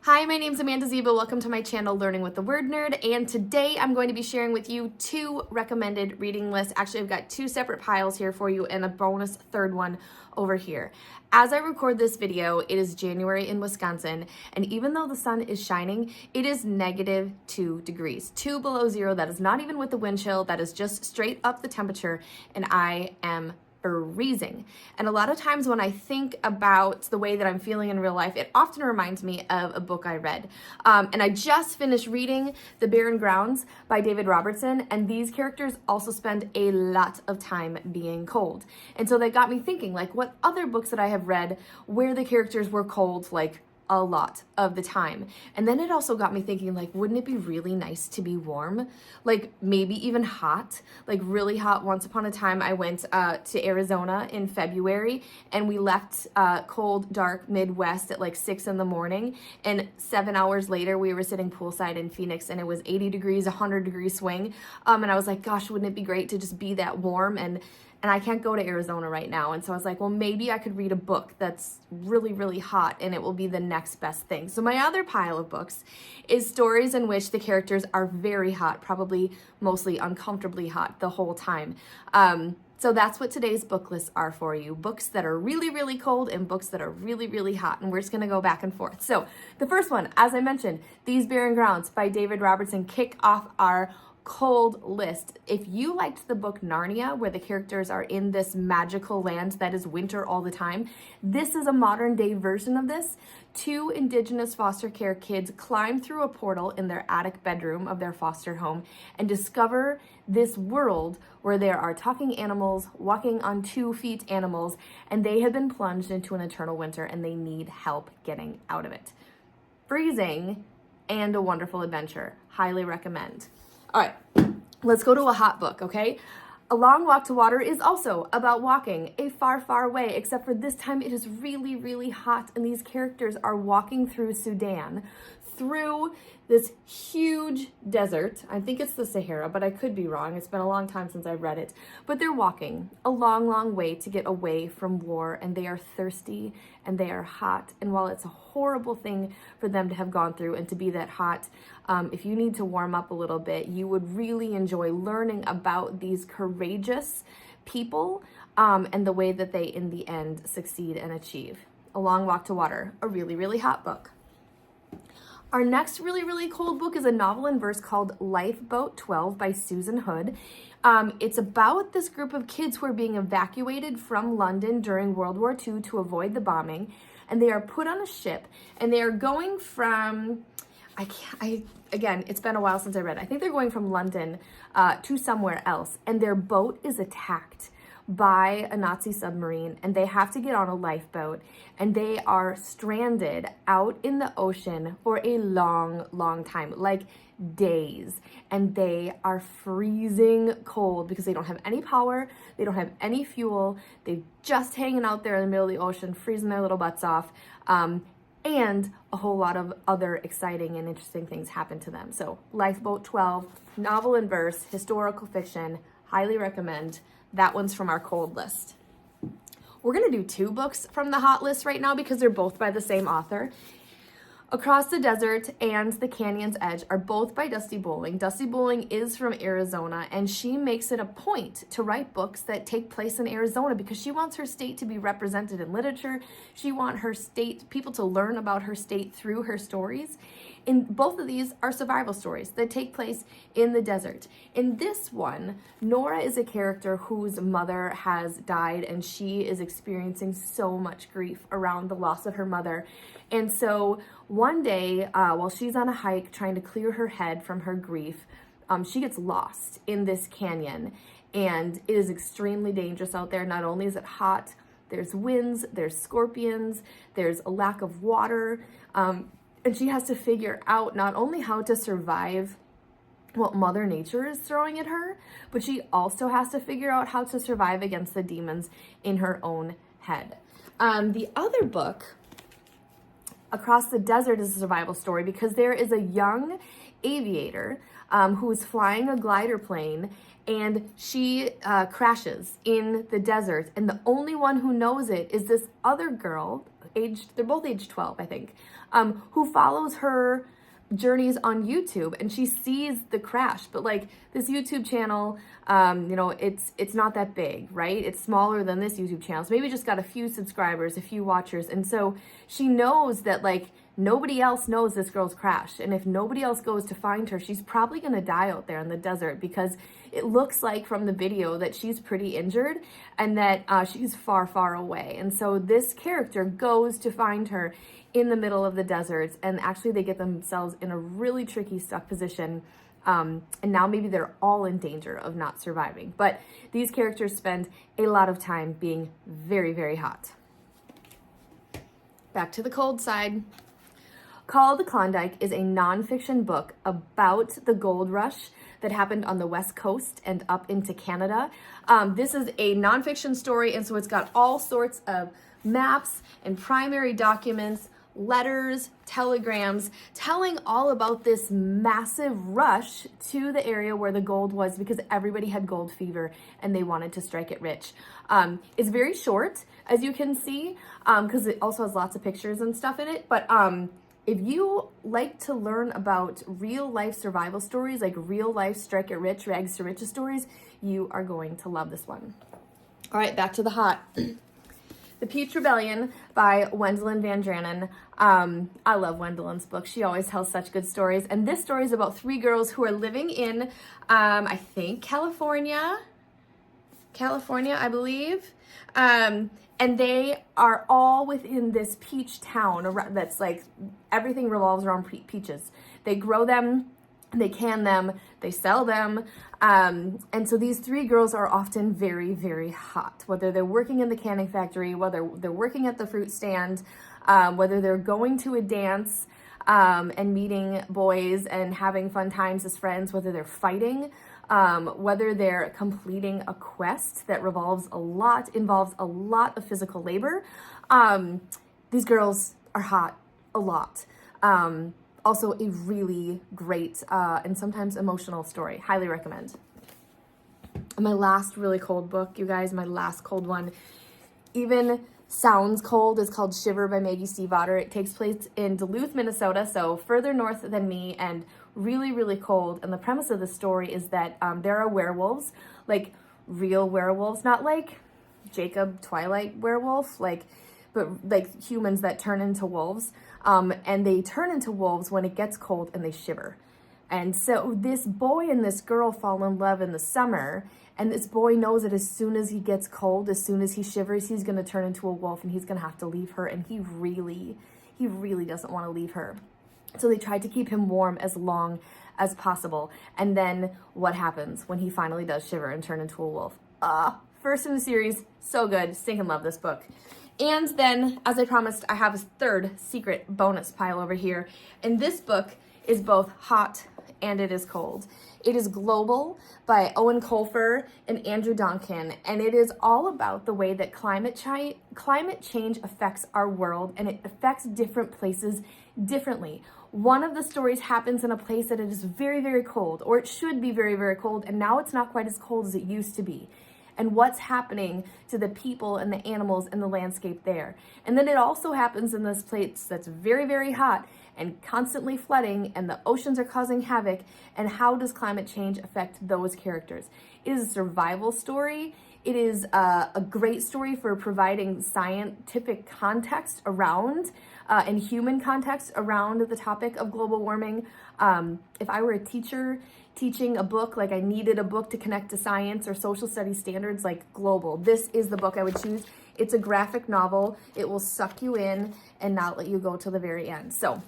Hi, my name's Amanda Zieba. Welcome to my channel, Learning with the Word Nerd. And today I'm going to be sharing with you two recommended reading lists. Actually, I've got two separate piles here for you and a bonus third one over here. As I record this video, it is January in Wisconsin, and even though the sun is shining, it is -2 degrees, 2 below zero. That is not even with the wind chill. That is just straight up the temperature, and I am freezing. And a lot of times when I think about the way that I'm feeling in real life, it often reminds me of a book I read. And I just finished reading The Barren Grounds by David Robertson, and these characters also spend a lot of time being cold. And so that got me thinking, like, what other books that I have read where the characters were cold, like, a lot of the time. And then it also got me thinking, like, wouldn't it be really nice to be warm? Like, maybe even hot, like really hot. Once upon a time, I went to Arizona in February, and we left cold, dark Midwest at like 6 in the morning. And 7 hours later, we were sitting poolside in Phoenix, and it was 80 degrees, 100-degree swing. And I was like, gosh, wouldn't it be great to just be that warm? And I can't go to Arizona right now. And so I was like, well, maybe I could read a book that's really, really hot, and it will be the next best thing. So my other pile of books is stories in which the characters are very hot, probably mostly uncomfortably hot the whole time. So that's what today's book lists are for you. Books that are really, really cold and books that are really, really hot. And we're just gonna go back and forth. So the first one, as I mentioned, These Barren Grounds by David Robertson kick off our cold list. If you liked the book Narnia, where the characters are in this magical land that is winter all the time, this is a modern day version of this. Two Indigenous foster care kids climb through a portal in their attic bedroom of their foster home and discover this world where there are talking animals, walking on 2 feet animals, and they have been plunged into an eternal winter and they need help getting out of it. Freezing and a wonderful adventure. Highly recommend. All right, let's go to a hot book, okay? A Long Walk to Water is also about walking a far, far way, except for this time it is really, really hot, and these characters are walking through Sudan, through this huge desert. I think it's the Sahara, but I could be wrong. It's been a long time since I've read it. But they're walking a long, long way to get away from war, and they are thirsty and they are hot. And while it's a horrible thing for them to have gone through and to be that hot, if you need to warm up a little bit, you would really enjoy learning about these courageous people and the way that they, in the end, succeed and achieve. A Long Walk to Water, a really, really hot book. Our next really, really cold book is a novel in verse called Lifeboat 12 by Susan Hood. It's about this group of kids who are being evacuated from London during World War II to avoid the bombing. And they are put on a ship, and they are going from, again, it's been a while since I read it. I think they're going from London to somewhere else, and their boat is attacked by a Nazi submarine, and they have to get on a lifeboat, and they are stranded out in the ocean for a long, long time, like days, and they are freezing cold because they don't have any power, they don't have any fuel, they're just hanging out there in the middle of the ocean, freezing their little butts off, and a whole lot of other exciting and interesting things happen to them. So Lifeboat 12, novel in verse, historical fiction, highly recommend. That one's from our cold list. We're gonna do 2 books from the hot list right now because they're both by the same author. Across the Desert and The Canyon's Edge are both by Dusty Bowling. Dusty Bowling is from Arizona, and she makes it a point to write books that take place in Arizona because she wants her state to be represented in literature. She wants her state, people to learn about her state through her stories. In both of these are survival stories that take place in the desert. In this one, Nora is a character whose mother has died, and she is experiencing so much grief around the loss of her mother. And so one day, while she's on a hike trying to clear her head from her grief, she gets lost in this canyon, and it is extremely dangerous out there. Not only is it hot, there's winds, there's scorpions, there's a lack of water, and she has to figure out not only how to survive what Mother Nature is throwing at her, but she also has to figure out how to survive against the demons in her own head. The other book, Across the Desert, is a survival story because there is a young aviator who is flying a glider plane, and she crashes in the desert, and the only one who knows it is this other girl, they're both aged 12, I think, who follows her journeys on YouTube, and she sees the crash. But like, this YouTube channel, you know, it's not that big, right? It's smaller than this YouTube channel. So maybe just got a few subscribers, a few watchers. And so she knows that like nobody else knows this girl's crash. And if nobody else goes to find her, she's probably going to die out there in the desert, because it looks like from the video that she's pretty injured and that she's far, far away. And so this character goes to find her in the middle of the desert, and actually they get themselves in a really tricky, stuck position. And now maybe they're all in danger of not surviving. But these characters spend a lot of time being very, very hot. Back to the cold side. Called Klondike is a nonfiction book about the gold rush that happened on the West Coast and up into Canada. This is a nonfiction story, and so it's got all sorts of maps and primary documents, letters, telegrams, telling all about this massive rush to the area where the gold was, because everybody had gold fever and they wanted to strike it rich. It's very short, as you can see, because it also has lots of pictures and stuff in it. But if you like to learn about real life survival stories, like real life strike it rich, rags to riches stories, you are going to love this one. All right, back to the hot. The Peach Rebellion by Wendelin Van Dranen. I love Wendelin's books. She always tells such good stories. And this story is about three girls who are living in, I think, California, I believe. And they are all within this peach town that's like, everything revolves around peaches. They grow them, they can them, they sell them. And so these three girls are often very, very hot, whether they're working in the canning factory, whether they're working at the fruit stand, whether they're going to a dance and meeting boys and having fun times as friends, whether they're fighting, whether they're completing a quest that involves a lot of physical labor. These girls are hot a lot. Also a really great and sometimes emotional story. Highly recommend. My last really cold book, you guys, my last cold one, even sounds cold, is called Shiver by Maggie Stiefvater. It takes place in Duluth, Minnesota, so further north than me, and really, really cold. And the premise of the story is that there are werewolves, like real werewolves, not like Jacob Twilight werewolf, but like humans that turn into wolves. And they turn into wolves when it gets cold and they shiver. And so this boy and this girl fall in love in the summer, and this boy knows that as soon as he gets cold, as soon as he shivers, he's going to turn into a wolf and he's going to have to leave her. And he really doesn't want to leave her. So they tried to keep him warm as long as possible. And then what happens when he finally does shiver and turn into a wolf? First in the series, so good. Stinking love this book. And then, as I promised, I have a third secret bonus pile over here. And this book is both hot and it is cold. It is Global by Owen Colfer and Andrew Donkin. And it is all about the way that climate change affects our world, and it affects different places differently. One of the stories happens in a place that it is very, very cold, or it should be very, very cold, and now it's not quite as cold as it used to be. And what's happening to the people and the animals and the landscape there. And then it also happens in this place that's very, very hot and constantly flooding, and the oceans are causing havoc. And how does climate change affect those characters? It is a survival story. It is a great story for providing scientific context around and human context around the topic of global warming. If I were a teacher teaching a book, like I needed a book to connect to science or social studies standards, like Global, this is the book I would choose. It's a graphic novel. It will suck you in and not let you go to the very end. So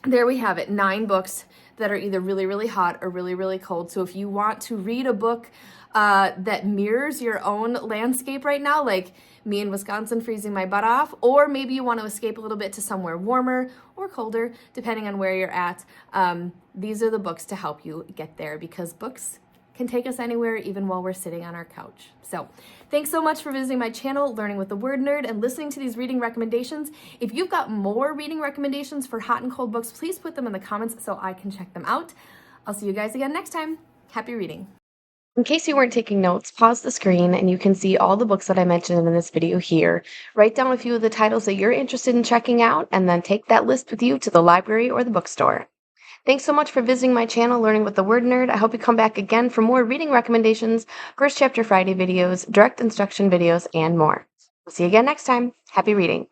there we have it, 9 books that are either really, really hot or really, really cold. So if you want to read a book that mirrors your own landscape right now, like me in Wisconsin freezing my butt off, or maybe you want to escape a little bit to somewhere warmer or colder, depending on where you're at, these are the books to help you get there, because books can take us anywhere, even while we're sitting on our couch. So thanks so much for visiting my channel, Learning with the Word Nerd, and listening to these reading recommendations. If you've got more reading recommendations for hot and cold books, please put them in the comments so I can check them out. I'll see you guys again next time. Happy reading. In case you weren't taking notes, pause the screen and you can see all the books that I mentioned in this video here. Write down a few of the titles that you're interested in checking out, and then take that list with you to the library or the bookstore. Thanks so much for visiting my channel, Learning with the Word Nerd. I hope you come back again for more reading recommendations, First Chapter Friday videos, direct instruction videos, and more. We'll see you again next time. Happy reading.